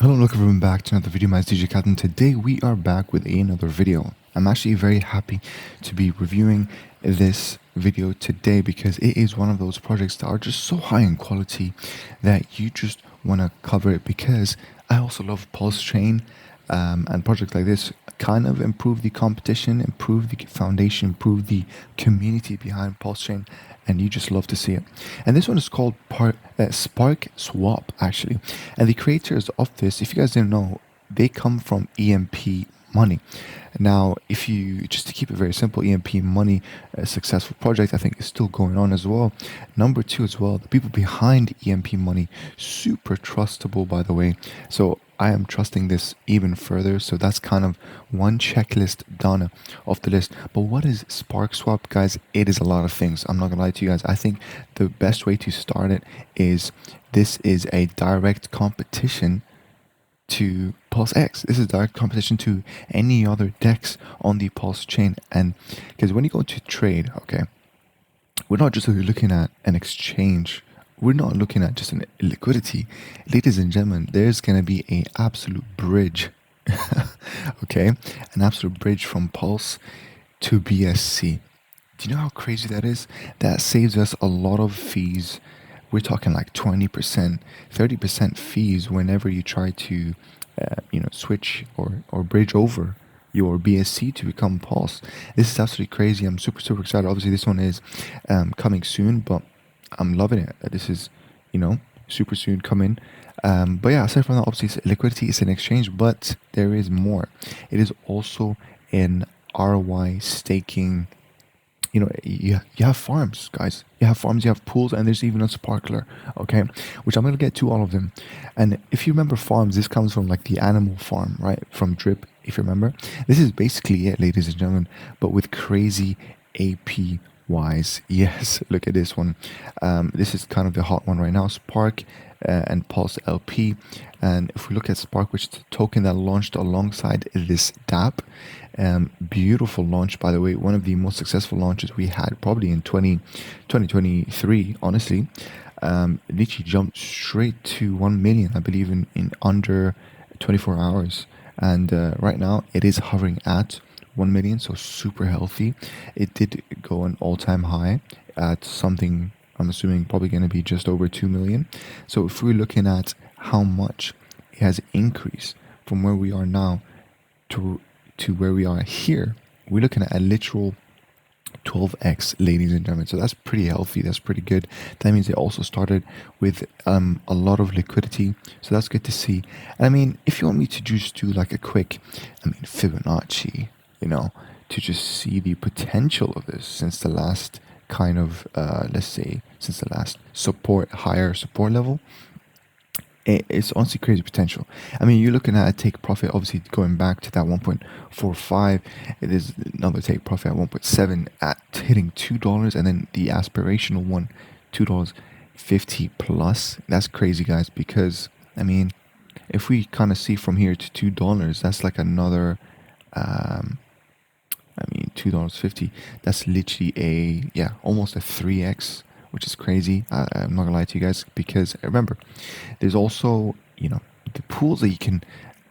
Hello and welcome back to another video. My name is DJ Cat, and today we are back with another video. I'm actually very happy to be reviewing this video today because it is one of those projects that are just so high in quality that you just want to cover it, because I also love Pulsechain, and projects like this kind of improve the competition, improve the foundation, improve the community behind Pulsechain, and you just love to see it. And this one is called Spark Swap, actually. And the creators of this, if you guys didn't know, they come from EMP Money. Now, if you, just to keep it very simple, EMP Money, a successful project, I think is still going on as well. Number two as well, the people behind EMP Money, super trustable, by the way. So I am trusting this even further. So that's kind of one checklist done off the list. But what is Spark Swap, guys? It is a lot of things. I'm not gonna lie to you guys. I think the best way to start it is, this is a direct competition to PulseX. This is direct competition to any other DEX on the Pulse chain. And because when you go to trade, okay, we're not just looking at an exchange. We're not looking at just an liquidity. Ladies and gentlemen, there's going to be an absolute bridge. Okay, an absolute bridge from Pulse to BSC. Do you know how crazy that is? That saves us a lot of fees. We're talking like 20%, 30% fees whenever you try to, switch or bridge over your BSC to become Pulse. This is absolutely crazy. I'm super excited. Obviously, this one is coming soon, but I'm loving it. This is, super soon coming. But yeah, aside from that, obviously, liquidity is an exchange, but there is more. It is also an ROI staking. You have farms, guys. You have farms, you have pools, and there's even a sparkler, okay? Which I'm going to get to all of them. And if you remember farms, this comes from like the animal farm, right? From Drip, if you remember. This is basically it, ladies and gentlemen, but with crazy APYs. Yes, look at this one. This is kind of the hot one right now, Spark and Pulse LP. And if we look at Spark, which is the token that launched alongside this DApp, beautiful launch, by the way, one of the most successful launches we had probably in 2023, honestly. Literally jumped straight to 1 million, I believe, in under 24 hours. And right now it is hovering at 1 million, so super healthy. It did go an all-time high at something, I'm assuming probably going to be just over 2 million. So if we're looking at how much it has increased from where we are now to where we are here, we're looking at a literal 12x, ladies and gentlemen. So that's pretty healthy. That's pretty good. That means they also started with a lot of liquidity. So that's good to see. And I mean, if you want me to just do like a quick, Fibonacci, to just see the potential of this since the last kind of, let's say, since the last higher support level, it's honestly crazy potential. I mean, you're looking at a take profit, obviously going back to that 1.45. It is another take profit at 1.7 at hitting $2, and then the aspirational one, $2.50 plus. That's crazy, guys, because I mean, if we kind of see from here to $2, that's like another, $2.50. That's literally almost a 3x, which is crazy. I'm not gonna lie to you guys, because remember, there's also, the pools that you can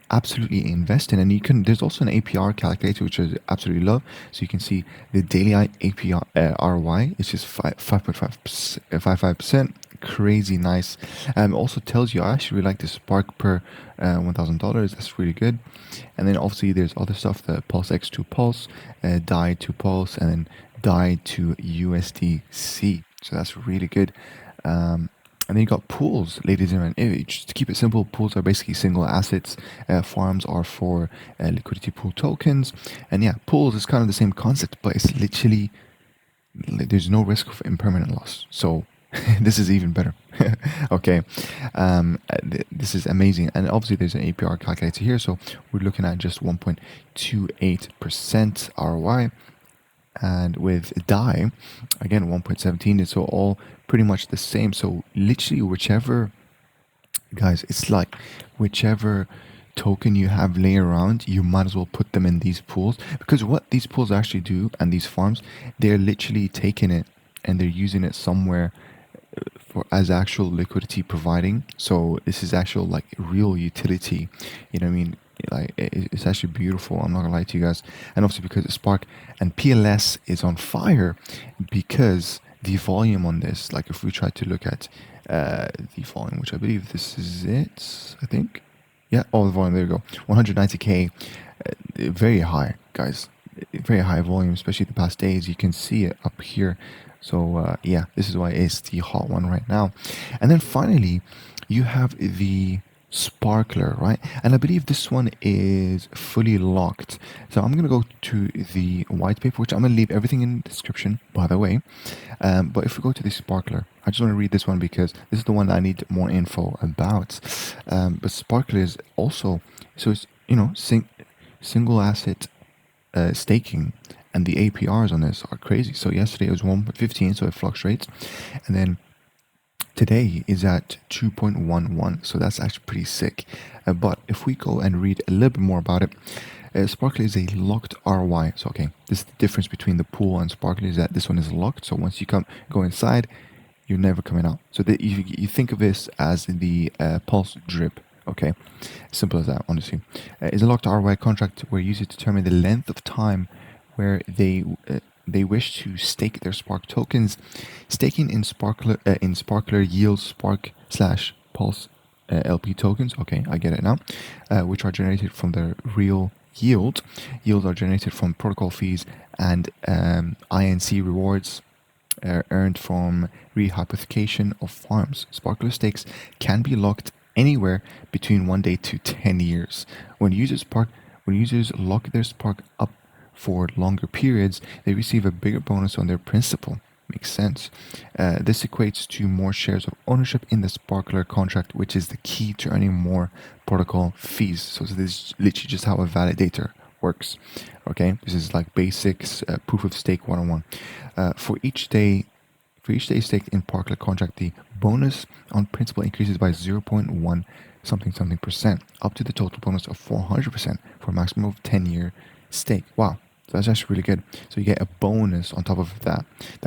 absolutely invest in, and there's also an APR calculator, which I absolutely love. So you can see the daily APR ROI is just 5.55%. Crazy nice. Also tells you, I actually really like the Spark per $1,000. That's really good. And then obviously there's other stuff, the PulseX to Pulse, DAI to Pulse, and then DAI to USDC. So that's really good. And then you got pools, ladies and gentlemen. Just to keep it simple, pools are basically single assets. Farms are for liquidity pool tokens. And yeah, pools is kind of the same concept, but it's literally, there's no risk of impermanent loss. So this is even better. Okay. This is amazing. And obviously there's an APR calculator here. So we're looking at just 1.28% ROI. And with DAI, again, 1.17. It's all pretty much the same. So literally whichever token you have laying around, you might as well put them in these pools, because what these pools actually do, and these farms, they're literally taking it and they're using it somewhere or as actual liquidity providing. So this is actual like real utility. You know what I mean? Like it's actually beautiful. I'm not gonna lie to you guys. And obviously because Spark and PLS is on fire, because the volume on this, like if we try to look at the volume, which I believe this is it, I think. Yeah, oh, the volume, there you go. 190K, very high, guys. Very high volume, especially the past days. You can see it up here. So yeah, this is why it's the hot one right now. And then finally, you have the sparkler, right? And I believe this one is fully locked. So I'm going to go to the white paper, which I'm going to leave everything in the description, by the way. But if we go to the sparkler, I just want to read this one because this is the one that I need more info about. But sparkler is also, so it's, you know, single asset staking, and the APRs on this are crazy. So yesterday it was 1.15, so it fluctuates, and then today is at 2.11, so that's actually pretty sick. But if we go and read a little bit more about it, Sparkler is a locked ROI. So okay, this is the difference between the pool and Sparkler, is that this one is locked. So once you go inside, you're never coming out. So you think of this as the pulse drip. Okay, simple as that, honestly. Is a locked ROI contract where users determine the length of time where they wish to stake their Spark tokens. Staking in Sparkler yields Spark / Pulse LP tokens. Okay, I get it now. Which are generated from the real yield. Yields are generated from protocol fees and INC rewards earned from rehypothecation of farms. Sparkler stakes can be locked anywhere between 1 day to 10 years. When users lock their Spark up for longer periods, they receive a bigger bonus on their principal. Makes sense. This equates to more shares of ownership in the Sparkler contract, which is the key to earning more protocol fees. So this is literally just how a validator works. Okay, this is like basics, proof of stake 101. For each day staked in Sparkler contract, the bonus on principal increases by 0.1 something percent, up to the total bonus of 400% for a maximum of 10-year stake. Wow, so that's actually really good. So you get a bonus on top of that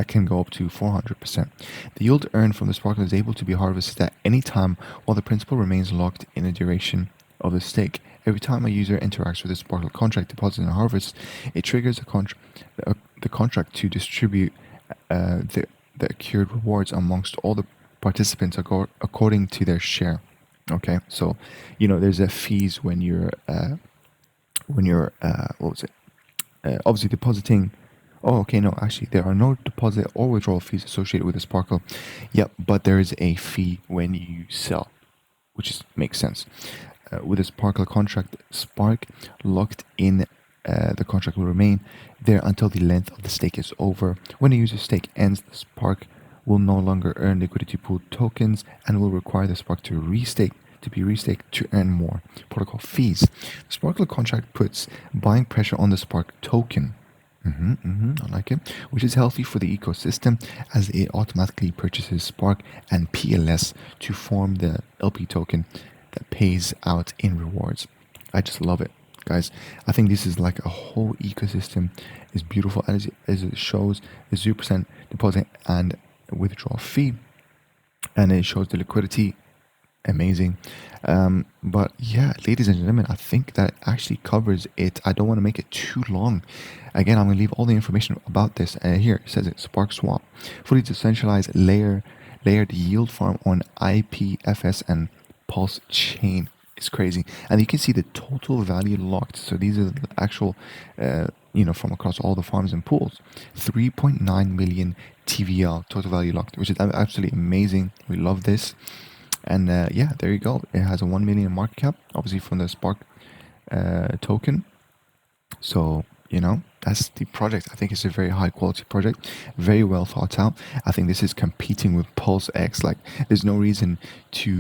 can go up to 400%. The yield earned from the Sparkler is able to be harvested at any time while the principal remains locked in the duration of the stake. Every time a user interacts with the Sparkler contract, deposits and harvests, it triggers the contract to distribute the accrued rewards amongst all the participants according to their share. Okay, so you know there's a fees when you're obviously depositing. Oh, okay, no, actually there are no deposit or withdrawal fees associated with the Sparkle. Yep, but there is a fee when you sell, which makes sense. With a Sparkle contract, Spark locked in, the contract will remain there until the length of the stake is over. When a user's stake ends, the Spark will no longer earn liquidity pool tokens and will require the Spark to be restaked to earn more protocol fees. The Sparkle contract puts buying pressure on the Spark token. I like it, which is healthy for the ecosystem as it automatically purchases Spark and PLS to form the LP token that pays out in rewards. I just love it, guys. I think this is like a whole ecosystem. Is beautiful as it shows the 0% deposit and withdrawal fee, and it shows the liquidity. Amazing. But yeah, ladies and gentlemen, I think that actually covers it. I don't want to make it too long. Again, I'm going to leave all the information about this here. It says it, Spark Swap, fully decentralized layered yield farm on IPFS and Pulsechain. It's crazy. And you can see the total value locked. So these are the actual, from across all the farms and pools. 3.9 million TVL, total value locked, which is absolutely amazing. We love this. And yeah, there you go. It has a 1 million market cap, obviously from the Spark token. So, that's the project. I think it's a very high quality project, very well thought out. I think this is competing with PulseX. Like, there's no reason to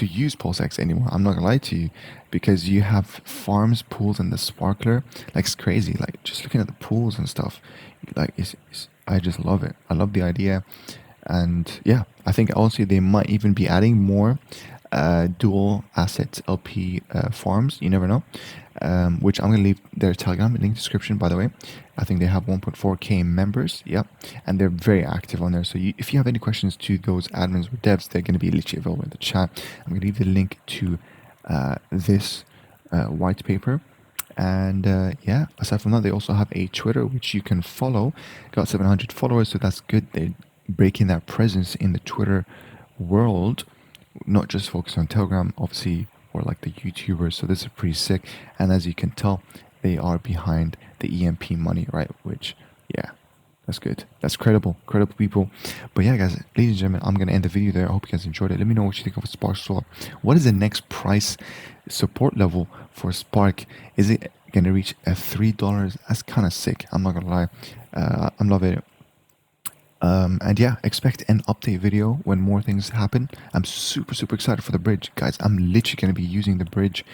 use PulseX anymore. I'm not gonna lie to you, because you have farms, pools, and the Sparkler. Like, it's crazy. Like, just looking at the pools and stuff, like, I just love it. I love the idea. And yeah, I think also they might even be adding more dual asset LP farms. You never know. Which I'm gonna leave their Telegram link in the description, by the way. I think they have 1.4k members. Yep, and they're very active on there. So if you have any questions to those admins or devs, they're gonna be literally available in the chat. I'm gonna leave the link to this white paper. And yeah, aside from that, they also have a Twitter which you can follow. Got 700 followers, so that's good. They're breaking that presence in the Twitter world, not just focused on Telegram, obviously, or like the YouTubers. So this is pretty sick. And as you can tell, they are behind the EMP money, right? Which, yeah, that's good. That's credible people. But yeah, guys, ladies and gentlemen, I'm gonna end the video there. I hope you guys enjoyed it. Let me know what you think of Spark Swap. What is the next price support level for Spark? Is it gonna reach $3? That's kind of sick. I'm not gonna lie. I'm loving it. And yeah, expect an update video when more things happen. I'm super excited for the bridge, guys. I'm literally gonna be using the bridge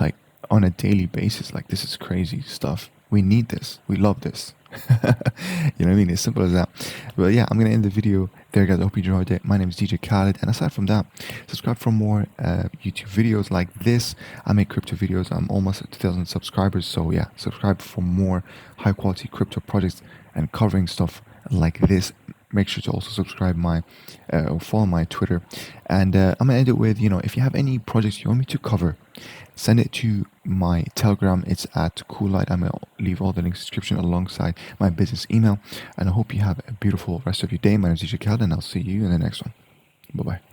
like on a daily basis. Like, this is crazy stuff. We need this. We love this. You know what I mean? It's simple as that. But yeah, I'm gonna end the video there, guys. I hope you enjoyed it. My name is DJ Khaled, and aside from that, subscribe for more YouTube videos like this. I make crypto videos. I'm almost at 2,000 subscribers, so yeah, subscribe for more high quality crypto projects and covering stuff like this. Make sure to also subscribe or follow my Twitter. And I'm gonna end it with, if you have any projects you want me to cover, send it to my Telegram. It's at Coolite. I'm gonna leave all the links in the description alongside my business email. And I hope you have a beautiful rest of your day. My name is DJ Khaled, and I'll see you in the next one. Bye bye.